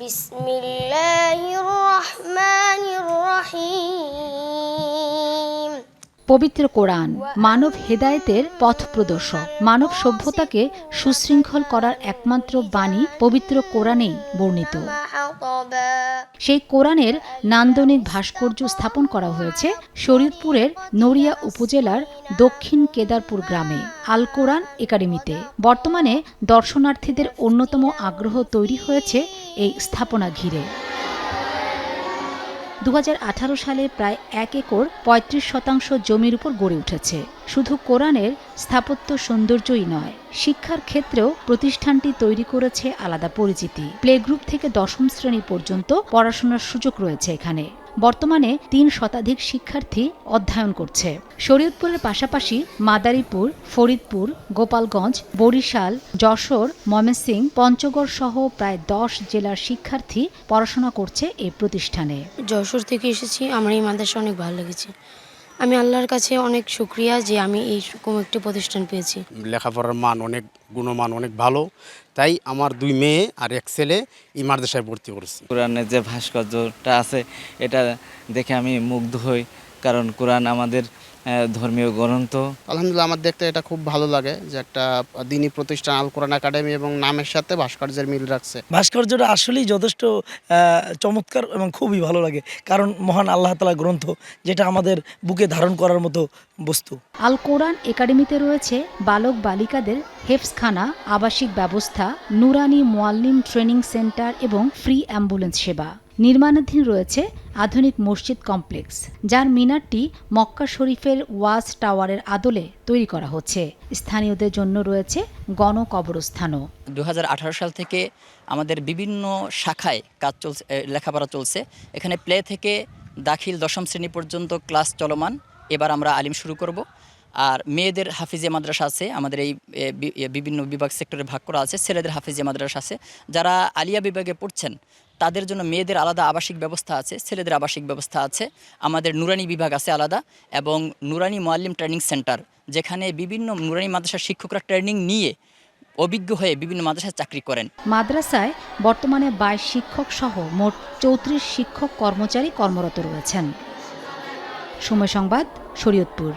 বিসমিল্লাহির রহমানির রহিম। পবিত্র কোরআন মানব হেদায়েতের পথ প্রদর্শক। মানব সভ্যতাকে সুশৃঙ্খল করার একমাত্র বাণী পবিত্র কোরআনেই বর্ণিত। সেই কোরআনের নান্দনিক ভাস্কর্য স্থাপন করা হয়েছে শরীয়তপুরের নড়িয়া উপজেলার দক্ষিণ কেদারপুর গ্রামে আল কোরআন একাডেমিতে। বর্তমানে দর্শনার্থীদের অন্যতম আগ্রহ তৈরি হয়েছে এই স্থাপনা ঘিরে। 2018 সালে প্রায় 1 একর 35% জমির উপর গড়ে উঠেছে। শুধু কোরআনের স্থাপত্য সৌন্দর্যই নয়, শিক্ষার ক্ষেত্রেও প্রতিষ্ঠানটি তৈরি করেছে আলাদা পরিচিতি। প্লে গ্রুপ থেকে 10ম শ্রেণী পর্যন্ত পড়াশোনার সুযোগ রয়েছে এখানে। বর্তমানে 3 শতাধিক শিক্ষার্থী অধ্যয়ন করছে। শরীয়তপুরের পাশাপাশি মাদারীপুর, ফরিদপুর, গোপালগঞ্জ, বরিশাল, যশোর, ময়মনসিংহ, পঞ্চগড় সহ প্রায় 10 জেলার শিক্ষার্থী পড়াশোনা করছে এই প্রতিষ্ঠানে। যশোর থেকে এসেছি, আমার এই মাদ্রাসা অনেক ভালো লেগেছে। আমি আল্লাহর কাছে অনেক শুকরিয়া যে আমি এইরকম একটি প্রতিষ্ঠান পেয়েছি। লেখাপড়ার মান অনেক, গুণমান অনেক ভালো, তাই আমার 2 মেয়ে আর 1 ছেলে এই মাদ্রাসায় ভর্তি করেছি। কোরআনের যে ভাস্কর্যটা আছে এটা দেখে আমি মুগ্ধ হই, কারণ কোরআন আমাদের ধর্মীয় গ্রন্থ। আলহামদুলিল্লাহ, আমার দেখতে এটা খুব ভালো লাগে যে একটা দ্বীনি প্রতিষ্ঠান আল কোরআন একাডেমি এবং নামের সাথে ভাস্কর্যের মিল রাখছে। ভাস্কর্যটা আসলেই যথেষ্ট চমৎকার এবং খুবই ভালো লাগে, কারণ মহান আল্লাহ তাআলার গ্রন্থ, যেটা আমাদের বুকে ধারণ করার মতো বস্তু। আল কোরআন একাডেমিতে রয়েছে বালক বালিকাদের হেফজখানা, আবাসিক ব্যবস্থা, নুরানি মুআল্লিম ট্রেনিং সেন্টার এবং ফ্রি অ্যাম্বুলেন্স সেবা। নির্মাণাধীন রয়েছে আধুনিক মসজিদ কমপ্লেক্স, যার মিনারটি মক্কা শরীফের ওয়াজ টাওয়ারের আদলে তৈরি করা হচ্ছে। স্থানীয়দের জন্য রয়েছে গণকবরস্থানও। 2018 সাল থেকে আমাদের বিভিন্ন শাখায় কাজ চলছে, লেখাপড়া চলছে। এখানে প্লে থেকে দাখিল 10ম শ্রেণী পর্যন্ত ক্লাস চলমান। এবার আমরা আলিম শুরু করব। আর মেয়েদের হাফিজিয়া মাদ্রাসা আছে, আমাদের এই বিভিন্ন বিভাগ সেক্টরে ভাগ করা আছে। ছেলেদের হাফিজিয়া মাদ্রাসা আছে। যারা আলিয়া বিভাগে পড়ছেন তাদের জন্য মেয়েদের আলাদা আবাসিক ব্যবস্থা আছে, ছেলেদের আবাসিক ব্যবস্থা আছে। আমাদের নুরানি বিভাগ আছে আলাদা, এবং নুরানি মুআল্লিম ট্রেনিং সেন্টার, যেখানে বিভিন্ন নুরানি মাদ্রাসার শিক্ষকরা ট্রেনিং নিয়ে অভিজ্ঞ হয়ে বিভিন্ন মাদ্রাসায় চাকরি করেন। মাদ্রাসায় বর্তমানে 22 শিক্ষক সহ মোট 34 শিক্ষক কর্মচারী কর্মরত রয়েছেন। সময় সংবাদ, শরীয়তপুর।